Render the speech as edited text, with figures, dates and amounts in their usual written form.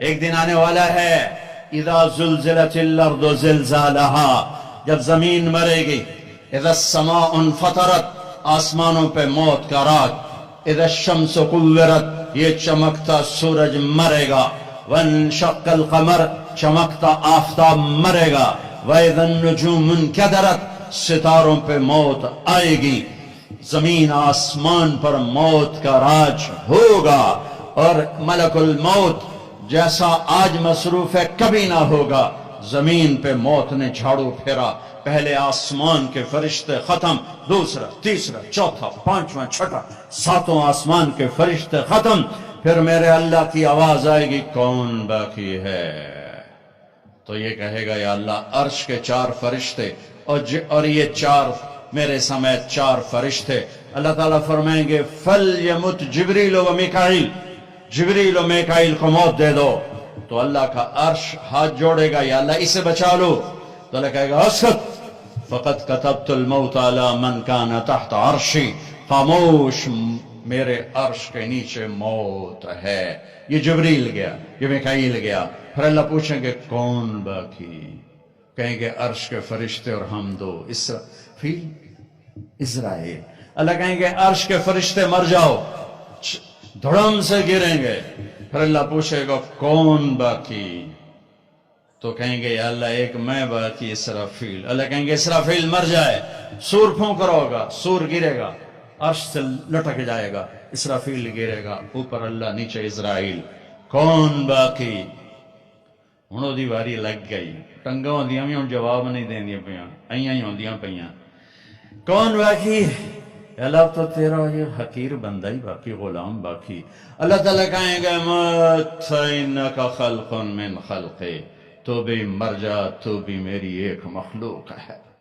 ایک دن آنے والا ہے اذا زلزلت الارض زلزالہا، جب زمین مرے گی، اذا السماء انفطرت، آسمانوں پہ موت کا راج، اذا الشمس کورت، یہ چمکتا سورج مرے گا، وانشق القمر، چمکتا آفتاب مرے گا، واذا النجوم انکدرت، ستاروں پہ موت آئے گی، زمین آسمان پر موت کا راج ہوگا، اور ملک الموت جیسا آج مصروف ہے کبھی نہ ہوگا۔ زمین پہ موت نے جھاڑو پھیرا، پہلے آسمان کے فرشتے ختم، دوسرا، تیسرا، چوتھا، پانچواں، چھٹا، ساتوں آسمان کے فرشتے ختم، پھر میرے اللہ کی آواز آئے گی کون باقی ہے؟ تو یہ کہے گا یا اللہ عرش کے 4 فرشتے اور یہ 4 میرے سمیت 4 فرشتے۔ اللہ تعالیٰ فرمائیں گے فَلْيَمُتْ جبریل و میکائیل، جبریل و میکائیل کو موت دے دو۔ تو اللہ کا عرش ہاتھ جوڑے گا یا اللہ اسے بچا لو، تو اللہ کہے گا اسکت، فَقَدْ كَتَبْتُ الْمَوْتَ عَلَى مَنْ كَانَ تَحْتَ عَرْشِي، خاموش، میرے عرش کے نیچے موت ہے۔ یہ جبریل گیا، یہ میکائیل گیا، پھر اللہ پوچھیں گے کون باقی؟ کہیں گے عرش کے فرشتے اور ہم دو، اسرافیل، اسرائیل۔ اللہ کہیں گے عرش کے فرشتے مر جاؤ، دھڑم سے گریں گے، پھر اللہ پوچھے گا کون باقی؟ تو کہیں گے یا اللہ ایک میں باقی، اسرافیل۔ اللہ کہیں گے اسرافیل مر جائے، سور پھونک رہا ہوگا، سور گرے گا، عرش سے لٹک جائے گا، اسرافیل گرے گا، اوپر اللہ، نیچے اسرائیل، کون باقی؟ ہن دی واری لگ گئی، ٹنگاں ہوندیاں بھی ہن جواب نہیں دیندیاں پیاں، ایاں ہی ہوندیاں پیاں، کون باقی؟ اللہ تو تیرا یہ حقیر بندہ ہی باقی، غلام باقی۔ اللہ تعالیٰ کہیں گے مت فإنک خلق من خلقی، تو بھی مر جا، تو بھی میری ایک مخلوق ہے۔